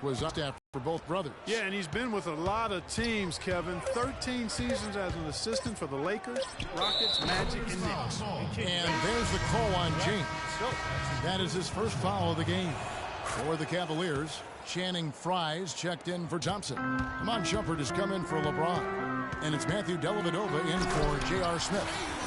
was up for both brothers. Yeah, and he's been with a lot of teams, Kevin. 13 seasons as an assistant for the Lakers, Rockets, Magic, and Knicks. And there's the call on James. That is his first foul of the game. For the Cavaliers, Channing Frye's checked in for Thompson. Iman Shumpert has come in for LeBron. And it's Matthew Dellavedova in for J.R. Smith.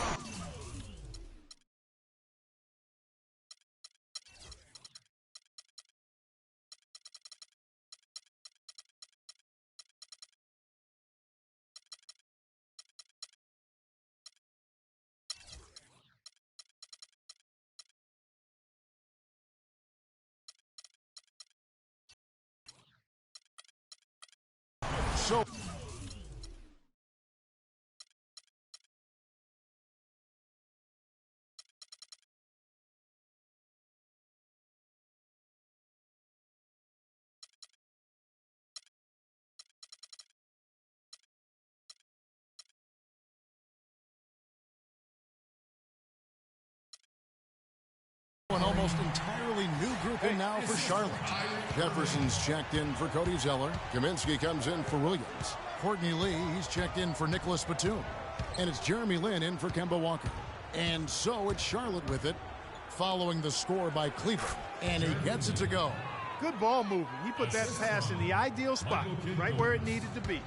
So an almost entirely new grouping now for Charlotte. Jefferson's checked in for Cody Zeller. Kaminsky comes in for Williams. Courtney Lee, he's checked in for Nicholas Batum. And it's Jeremy Lin in for Kemba Walker. And so it's Charlotte with it, following the score by Cleveland. And he gets it to go. Good ball movement. He put that pass in the ideal spot, right where it needed to be.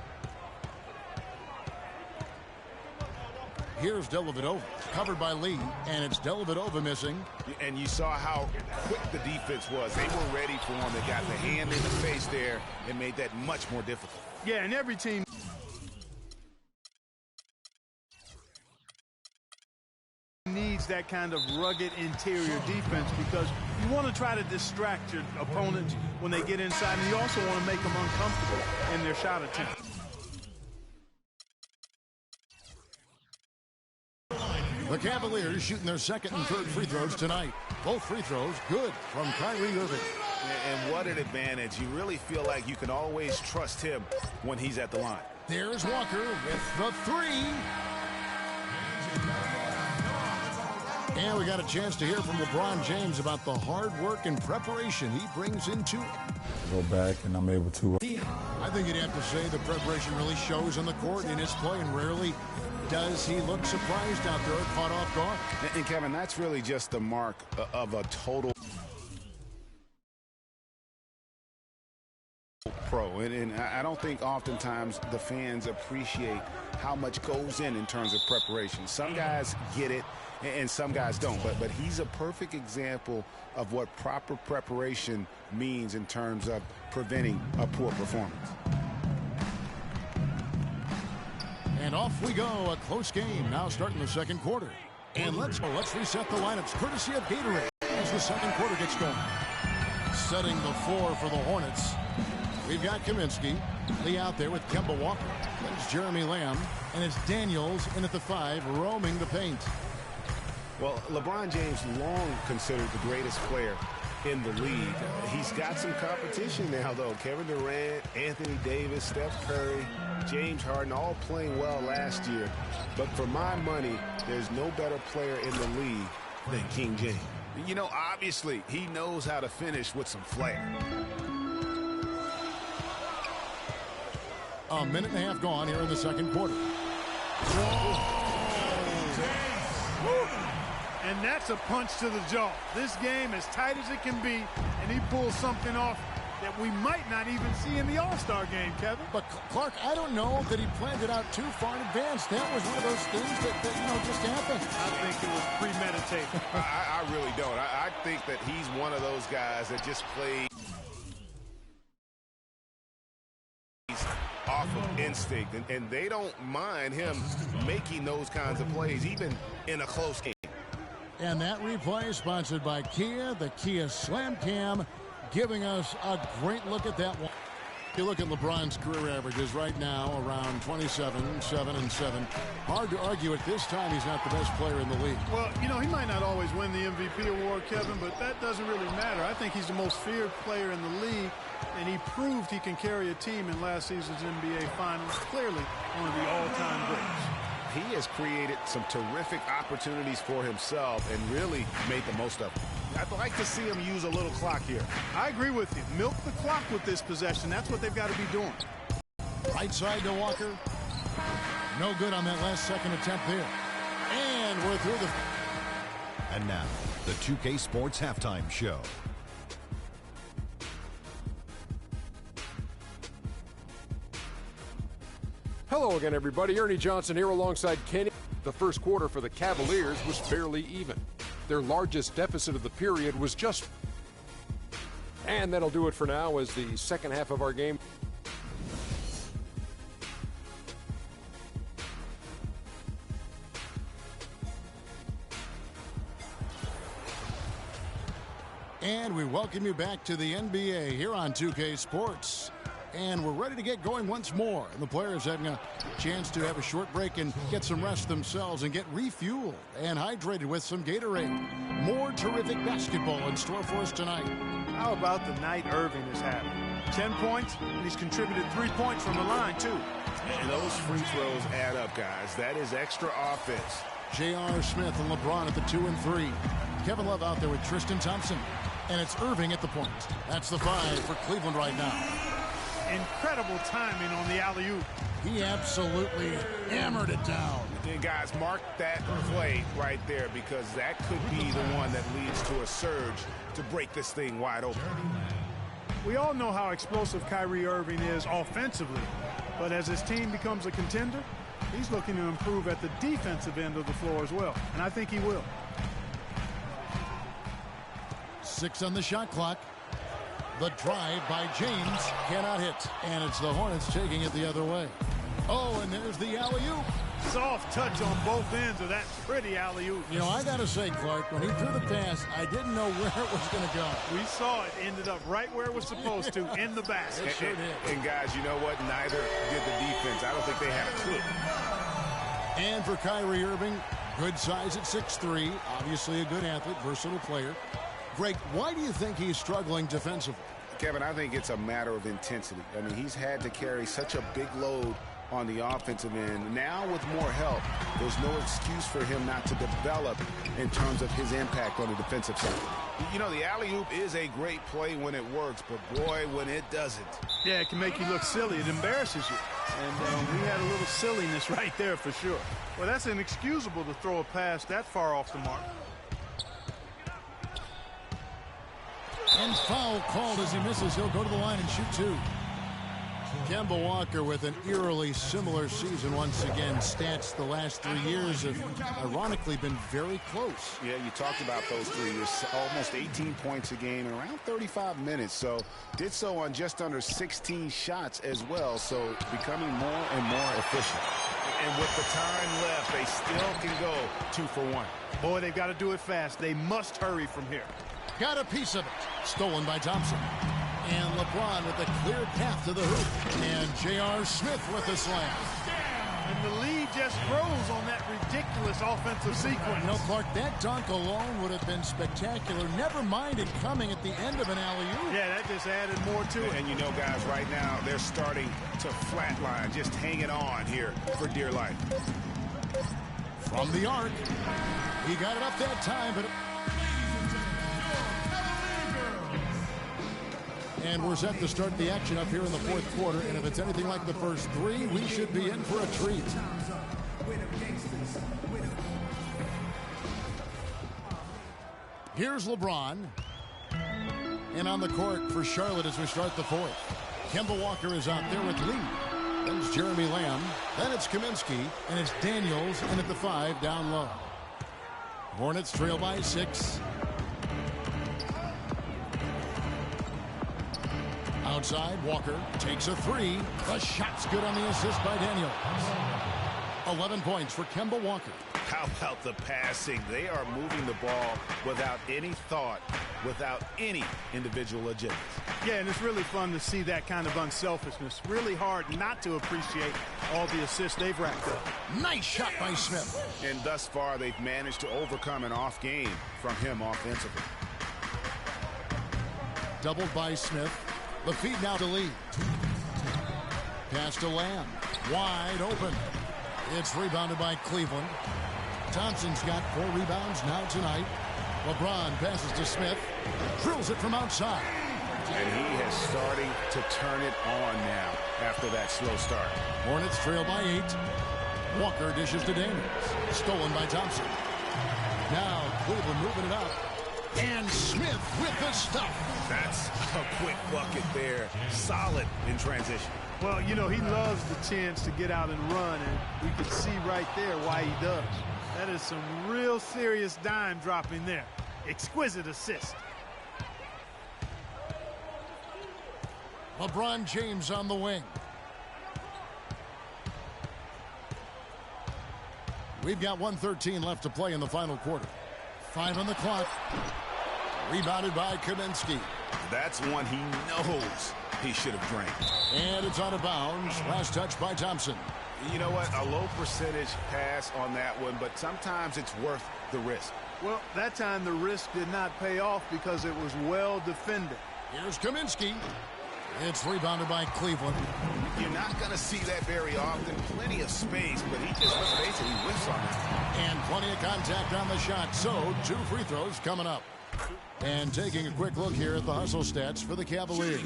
Here's Dellavedova, covered by Lee, and it's Dellavedova missing. And you saw how quick the defense was. They were ready for him. They got the hand in the face there and made that much more difficult. Yeah, and every team needs that kind of rugged interior defense because you want to try to distract your opponents when they get inside, and you also want to make them uncomfortable in their shot attempt. The Cavaliers shooting their second and third free throws tonight. Both free throws good from Kyrie Irving. And what an advantage. You really feel like you can always trust him when he's at the line. There's Walker with the three. And we got a chance to hear from LeBron James about the hard work and preparation he brings into it. Go back and I'm able to. I think you'd have to say the preparation really shows on the court in his play, and rarely does he look surprised out there, caught off guard. And Kevin, that's really just the mark of a total pro. And I don't think oftentimes the fans appreciate how much goes in terms of preparation. Some guys get it and some guys don't. But he's a perfect example of what proper preparation means in terms of preventing a poor performance. And off we go, a close game now starting the second quarter. And let's reset the lineups courtesy of Gatorade as the second quarter gets going. Setting the floor for the Hornets, we've got Kaminsky. Lee out there with Kemba Walker. There's Jeremy Lamb, and it's Daniels in at the 5, roaming the paint. Well, LeBron James long considered the greatest player in the league. He's got some competition now, though. Kevin Durant, Anthony Davis, Steph Curry, James Harden, all playing well last year. But for my money, there's no better player in the league than King James. You know, obviously, he knows how to finish with some flair. A minute and a half gone here in the second quarter. And that's a punch to the jaw. This game as tight as it can be, and he pulls something off that we might not even see in the All-Star game, Kevin. But, Clark, I don't know that he planned it out too far in advance. That was one of those things that just happened. I think it was premeditated. I really don't. I think that he's one of those guys that just plays off of instinct, and they don't mind him making those kinds of plays, even in a close game. And that replay sponsored by Kia, the Kia Slam Cam, giving us a great look at that one. You look at LeBron's career averages right now, around 27, 7, and 7. Hard to argue at this time he's not the best player in the league. Well, you know, he might not always win the MVP award, Kevin, but that doesn't really matter. I think he's the most feared player in the league, and he proved he can carry a team in last season's NBA Finals. Clearly one of the all-time greats. He has created some terrific opportunities for himself and really made the most of them. I'd like to see him use a little clock here. I agree with you. Milk the clock with this possession. That's what they've got to be doing. Right side to Walker. No good on that last second attempt there. And we're through the... And now, the 2K Sports Halftime Show. Hello again, everybody. Ernie Johnson here alongside Kenny. The first quarter for the Cavaliers was fairly even. Their largest deficit of the period was just... And that'll do it for now as the second half of our game. And we welcome you back to the NBA here on 2K Sports. And we're ready to get going once more. And the players having a chance to have a short break and get some rest themselves and get refueled and hydrated with some Gatorade. More terrific basketball in store for us tonight. How about the night Irving is having? 10 points, and he's contributed 3 points from the line, too. And those free throws add up, guys. That is extra offense. J.R. Smith and LeBron at the 2 and 3. Kevin Love out there with Tristan Thompson. And it's Irving at the point. That's the 5 for Cleveland right now. Incredible timing on the alley-oop. He absolutely hammered it down. And guys, mark that play right there because that could be the one that leads to a surge to break this thing wide open. We all know how explosive Kyrie Irving is offensively, but as his team becomes a contender, he's looking to improve at the defensive end of the floor as well, and I think he will. 6 on the shot clock. The drive by James cannot hit. And it's the Hornets taking it the other way. Oh, and there's the alley-oop. Soft touch on both ends of that pretty alley-oop. You know, I got to say, Clark, when he threw the pass, I didn't know where it was going to go. We saw it. Ended up right where it was supposed to, in the basket. Sure did. And guys, you know what? Neither did the defense. I don't think they had a clue. And for Kyrie Irving, good size at 6'3". Obviously a good athlete, versatile player. Greg, why do you think he's struggling defensively? Kevin, I think it's a matter of intensity. I mean, he's had to carry such a big load on the offensive end. Now with more help, there's no excuse for him not to develop in terms of his impact on the defensive side. You know, the alley-oop is a great play when it works, but boy, when it doesn't. Yeah, it can make you look silly. It embarrasses you. And we had a little silliness right there for sure. Well, that's inexcusable to throw a pass that far off the mark. And foul called as he misses. He'll go to the line and shoot 2. Kemba Walker with an eerily similar season once again. Stats the last 3 years have ironically been very close. Yeah, you talked about those 3 years. Almost 18 points a game in around 35 minutes. So did so on just under 16 shots as well. So becoming more and more efficient. And with the time left, they still can go 2 for 1. Boy, they've got to do it fast. They must hurry from here. Got a piece of it. Stolen by Thompson. And LeBron with a clear path to the hoop. And J.R. Smith with the slam. And the lead just grows on that ridiculous offensive sequence. You know, Clark, that dunk alone would have been spectacular. Never mind it coming at the end of an alley-oop. Yeah, that just added more to it. And you know, guys, right now, they're starting to flatline, just hanging on here for dear life. From the arc. He got it up that time, but... And we're set to start the action up here in the fourth quarter. And if it's anything like the first 3, we should be in for a treat. Here's LeBron. And on the court for Charlotte as we start the fourth. Kemba Walker is out there with Lee. Then it's Jeremy Lamb. Then it's Kaminsky. And it's Daniels. And at the 5 down low. Hornets trail by 6. Outside, Walker takes a 3. The shot's good on the assist by Daniels. 11 points for Kemba Walker. How about the passing? They are moving the ball without any thought, without any individual agenda. Yeah, and it's really fun to see that kind of unselfishness. Really hard not to appreciate all the assists they've racked up. Nice shot by Smith. And thus far, they've managed to overcome an off game from him offensively. Doubled by Smith. The feed now to Lee. Pass to Lamb. Wide open. It's rebounded by Cleveland. Thompson's got 4 rebounds now tonight. LeBron passes to Smith. Drills it from outside. And he is starting to turn it on now after that slow start. Hornets trail by 8. Walker dishes to Daniels. Stolen by Thompson. Now Cleveland moving it up. And Smith with the stuff. That's a quick bucket there. Solid in transition. Well, you know, he loves the chance to get out and run, and we can see right there why he does. That is some real serious dime dropping there. Exquisite assist. LeBron James on the wing. We've got 1:13 left to play in the final quarter. 5 on the clock. Rebounded by Kaminsky. That's one he knows he should have drained. And it's out of bounds. Last touch by Thompson. You know what? A low percentage pass on that one, but sometimes it's worth the risk. Well, that time the risk did not pay off because it was well defended. Here's Kaminsky. It's rebounded by Cleveland. You're not going to see that very often. Plenty of space, but he just basically whiffs on it. And plenty of contact on the shot. So 2 free throws coming up. And taking a quick look here at the hustle stats for the Cavaliers.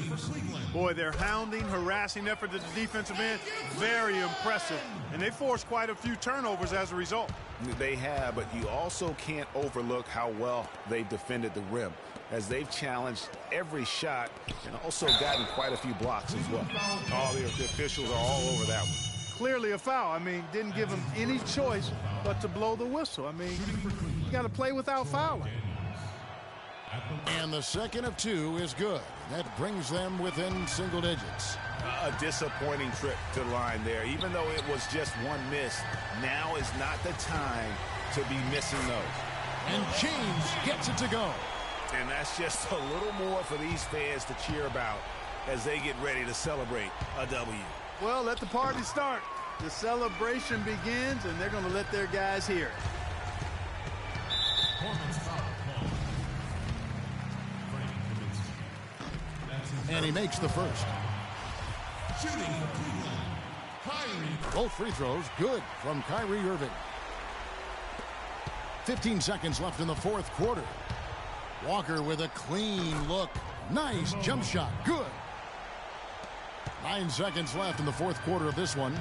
Boy, their hounding, harassing effort at the defensive end, very impressive. And they forced quite a few turnovers as a result. They have, but you also can't overlook how well they've defended the rim, as they've challenged every shot and also gotten quite a few blocks as well. All the officials are all over that one. Clearly a foul. I mean, didn't give them any choice but to blow the whistle. I mean, you got to play without fouling. And the second of 2 is good. That brings them within single digits. A disappointing trip to the line there. Even though it was just one miss, now is not the time to be missing those. And James gets it to go. And that's just a little more for these fans to cheer about as they get ready to celebrate a W. Well, let the party start. The celebration begins, and they're going to let their guys hear it. And he makes the first. Both free throws good from Kyrie Irving. 15 seconds left in the fourth quarter. Walker with a clean look. Nice jump shot. Good. 9 seconds left in the fourth quarter of this one.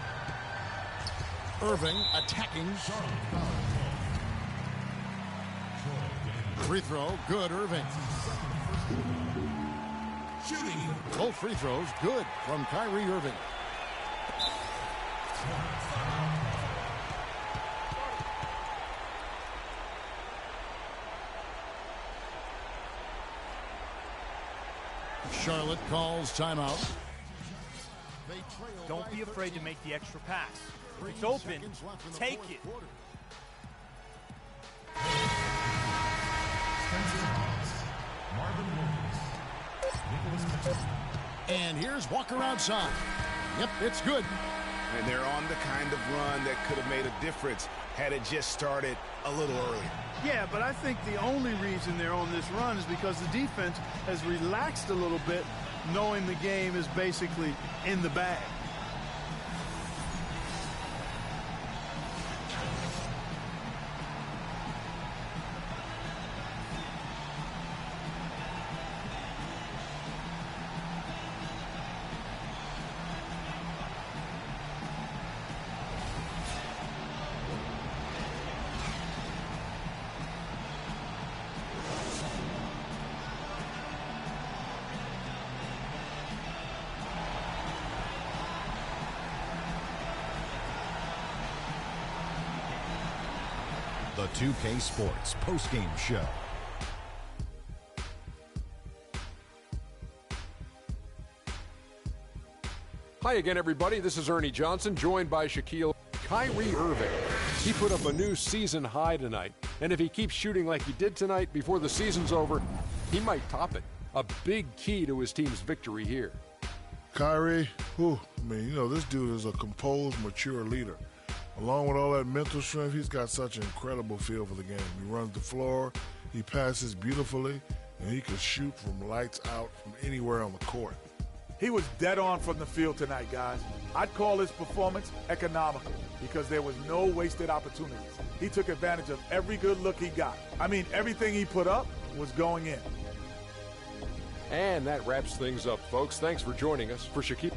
Irving attacking. Free throw. Good, Irving. Both free throws good from Kyrie Irving. Charlotte calls timeout. Don't be afraid to make the extra pass. If it's open, take it. And here's Walker outside. Yep, it's good. And they're on the kind of run that could have made a difference had it just started a little earlier. Yeah, but I think the only reason they're on this run is because the defense has relaxed a little bit, knowing the game is basically in the bag. The 2K Sports postgame show. Hi again, everybody. This is Ernie Johnson, joined by Shaquille. Kyrie Irving. He put up a new season high tonight, and if he keeps shooting like he did tonight before the season's over, he might top it. A big key to his team's victory here. Kyrie, this dude is a composed, mature leader. Along with all that mental strength, he's got such an incredible feel for the game. He runs the floor, he passes beautifully, and he can shoot from lights out from anywhere on the court. He was dead on from the field tonight, guys. I'd call his performance economical because there was no wasted opportunities. He took advantage of every good look he got. I mean, everything he put up was going in. And that wraps things up, folks. Thanks for joining us. For Shaquille.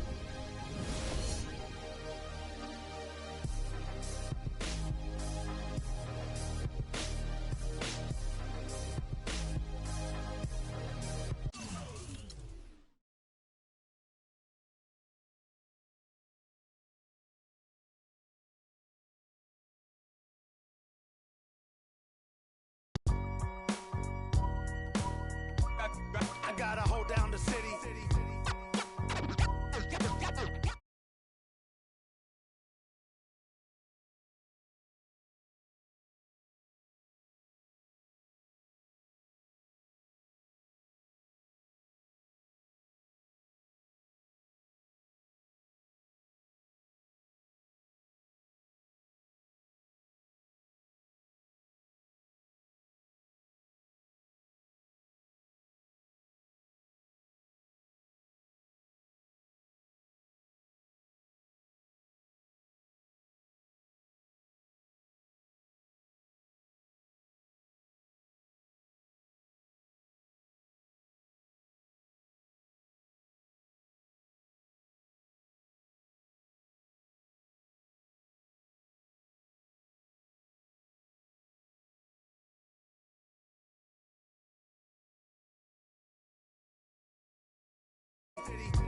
I gotta hold down the city. City.